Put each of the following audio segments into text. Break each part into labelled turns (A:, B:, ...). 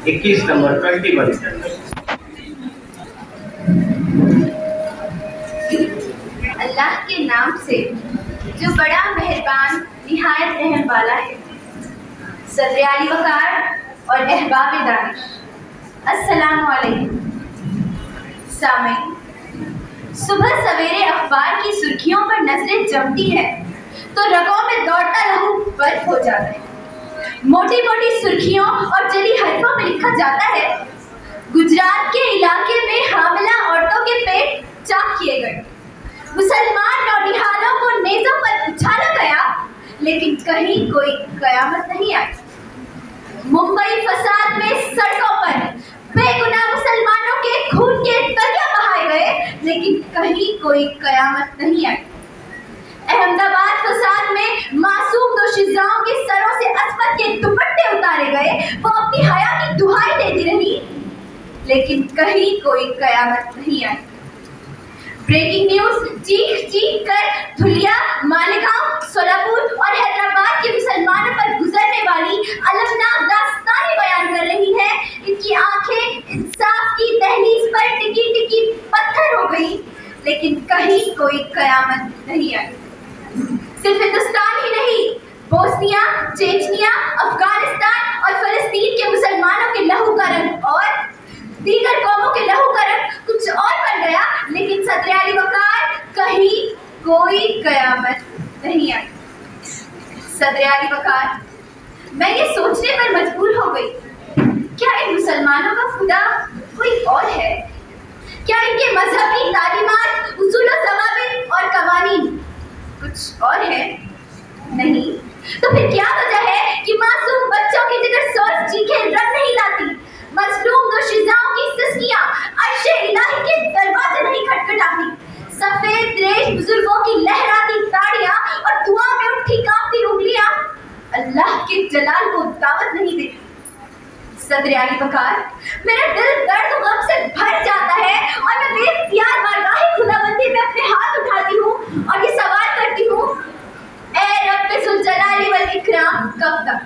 A: 21 number 21।
B: अल्लाह के नाम से जो बड़ा मेहरबान निहायत रहम वाला है। सदर आली वकार और अहबाब दानिश, अस्सलामु अलैकुम। सामईन, सुबह सवेरे अखबार की सुर्खियों पर नजरें जमती है तो रगों में दौड़ता लहू बर्फ हो जाता है। मोटी मोटी सुर्खियों और जली हरफों में लिखा जाता है, गुजरात के इलाके में हामिला औरतों के पेट चाक किए गए, मुसलमान नौनिहालों को नेज़ों पर उछाला गया, लेकिन कहीं कोई कयामत नहीं आई। मुंबई फसाद में सड़कों पर बेगुनाह मुसलमानों के खून के दरिया बहाए गए, लेकिन कहीं कोई कयामत नहीं आई। अहमदाबाद फसाद में मासूम दोशीज़ाओं के सरों से अस्मत के दुपट्टे उतारे गए, वो अपनी हया की दुहाई देती रही, लेकिन कहीं कोई कयामत नहीं आई। ब्रेकिंग न्यूज चीख चीख कर धुलिया, मालेगांव, सोलापुर और हैदराबाद के मुसलमानों पर गुजरने वाली अलमनाक दास्तानें बयान कर रही है। इनकी आंखें इंसाफ की दहलीज पर टिकी टिकी पत्थर हो गई, लेकिन कहीं कोई कयामत नहीं आई। सिर्फ हिंदुस्तान ही नहीं, बोस्निया, चेचनिया, अफगानिस्तान और फलस्तीन के मुसलमानों के लहू का रंग और दीगर कौमों के लहू का रंग कुछ और बन गया, लेकिन सदर आली वकार कहीं कोई कयामत नहीं आई। सदर आली वकार, मैं ये सोचने पर मजबूर हो गई, क्या इन मुसलमानों का खुदा कोई और है? क्या इनके मजहबी तालीमात, उसूल व ज़वाबित और कवानीन कुछ और है? नहीं, तो फिर क्या वजह है कि मासूम बच्चों की जिगर सोच चीखें रंग नहीं लाती, मजलूम दोशीज़ाओं की सिसकियां अर्शे इलाही के दरवाजे नहीं खटखटाती, सफेद रेश बुजुर्गों की लहराती ताड़ियां और दुआ में उठी कांपती उंगलियां अल्लाह के जलाल को दावत नहीं देती। सदर आली वकार, मेरा दिल दर्द और गम से भर जाता है और मैं बेइख्तियार बारगाह खुदाबंदी में अपने हाथ उठाती हूँ और ये सवाल करती हूँ, ऐ रब्बे ज़ुल जलाली वल इकराम, कब तक?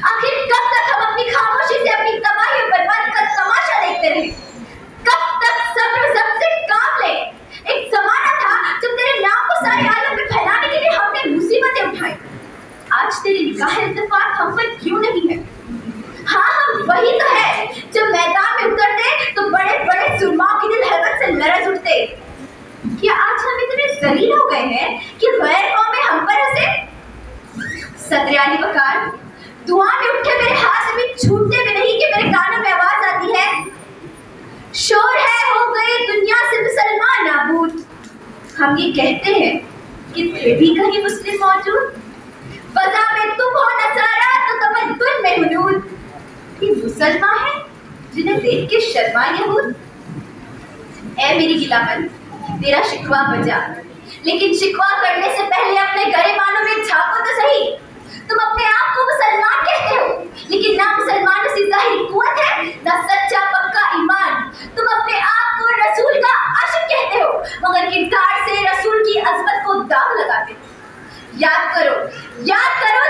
B: आखिर कब तक हम अपनी खामोशी से अपनी तबाही और बर्बादी का तमाशा देखते रहे? कब तक सब्र से काम ले? एक जमाना था जब तेरे नाम को सारे आलम में फैलाने के लिए हमने मुसीबतें उठाई। आज तेरी निगाह इत्तेफाक हम पर क्यों नहीं है? हाँ, हम वही तो है जब मैदान में उतरते तो बड़े बड़े सुरमाओं की दिल हैबत से लरज़ उठते। क्या आज हम इतने जलील हो गए हैं कि गैर कौमें हम पर हंसे? सदर आली वकार, दुआ में उठे मेरे हाथ से भी छूटते भी नहीं कि मेरे कानों में आवाज आती है, शोर है हो गए दुनिया से मुसलमान नाबूद। हम ये कहते हैं कि थे भी कहीं मुस्लिम मौजूद, फजा में तुम हो नसारा तो तमद्दुन में हुनूद। ये मुसलमान है जिन्हें देख के शर्मा यहूद। ऐ मेरी गिलामन, तेरा शिकवा बजा, लेकिन शिकवा करने से पहले अपने गरिमानों में झांको तो सही। तुम अपने आप को मुसलमान कहते हो, लेकिन ना मुसलमानों से जाहिर कुव्वत है, ना सच्चा पक्का ईमान। तुम अपने आप को रसूल का आशिक कहते हो, मगर किरदार से रसूल की अज़मत को दाग लगाते हो। याद करो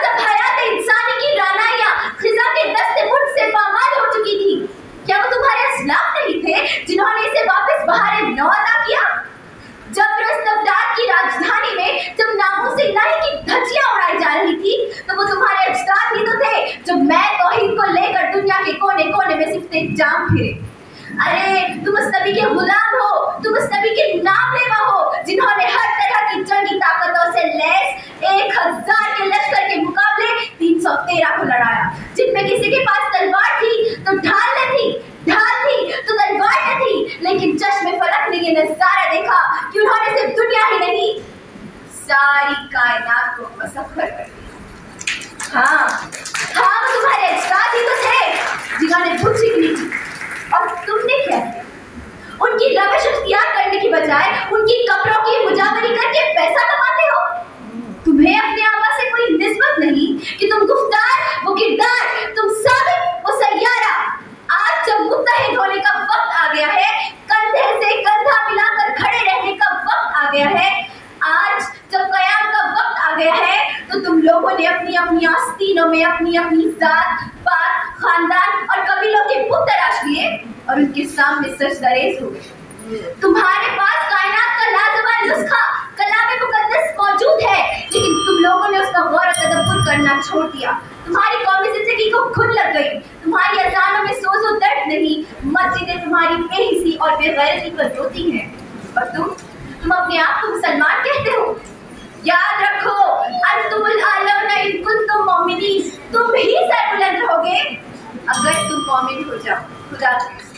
B: जब हयात इंसानी की रानाइयां खिज़ा के दस्ते मुठ से पामाल हो चुकी थी, क्या वो तुम्हारे असलाफ नहीं थे जिन्होंने इसे वापस बहारे नौ अता किया? जब रस्तबदाद की राजधानी में जब नामों से इलाही की धज्जियां उड़ाई जा रही थी, तो वो तुम्हारे अजदाद ही तो थे जो मैं तौहीद को लेकर दुनिया के कोने कोने में सिफ्ते जाम फिरे। अरे तुम उस नबी के गुलाम हो, तुम उस नबी के नाम लेवा हो जिन्होंने हर तरह की जंगी ताकतों से लैस 1000 के लश्कर के मुकाबले 313 को लड़ाया, जिनमें किसी के पास तलवार थी तो ढाल न थी, ढाल थी तो तलवार न थी, लेकिन चश्मे फलक ने ये नजारा देखा कि उन्होंने सिर्फ दुनिया ही नहीं सारी कायनात को मसख्खर कर दिया। हाँ, वो तुम्हारे अजदाद ही तो थे जिन्होंने खुद सीखनी थी, और तुमने क्या किया? उनकी रविश इख्तियार करने की बजाय उनकी कब्रों की मुजावरी करके पैसा कमाते हो। तुम्हें अपने आवाज से कोई निस्बत नहीं कि तुम गुफ्तार, वो किरदार, तुम साबित, वो सैयारा। आज जब मुत्तहिद होने का वक्त आ गया है, कंधे से कंधा मिलाकर खड़े रहने का वक्त आ गया है, आज में अपनी अपनी जात पात खानदान और कबीलों के बुत तराश लिए और उनके सामने सजदरेज हो गए। तुम्हारे पास कायनात का लाजवाब नुस्खा कलाम मुकद्दस मौजूद है, लेकिन तुम लोगों ने उसका गौर और तदब्बुर करना छोड़ दिया। तुम्हारी कौमी जिंदगी को घुन लग गई। तुम्हारी अजानों में सोज़ो दर्द नहीं, मस्जिदें तुम्हारी बेहिसी और बेगैरती पर रोती हैं। और तुम अपने आप को मुसलमान कहते हो। याद रखो, अंतुमुल आलौना इन कुंतुम मोमिनीन, तुम ही सरबुलंद रहोगे अगर तुम मोमिन हो जाओ। खुदा हाफिज़।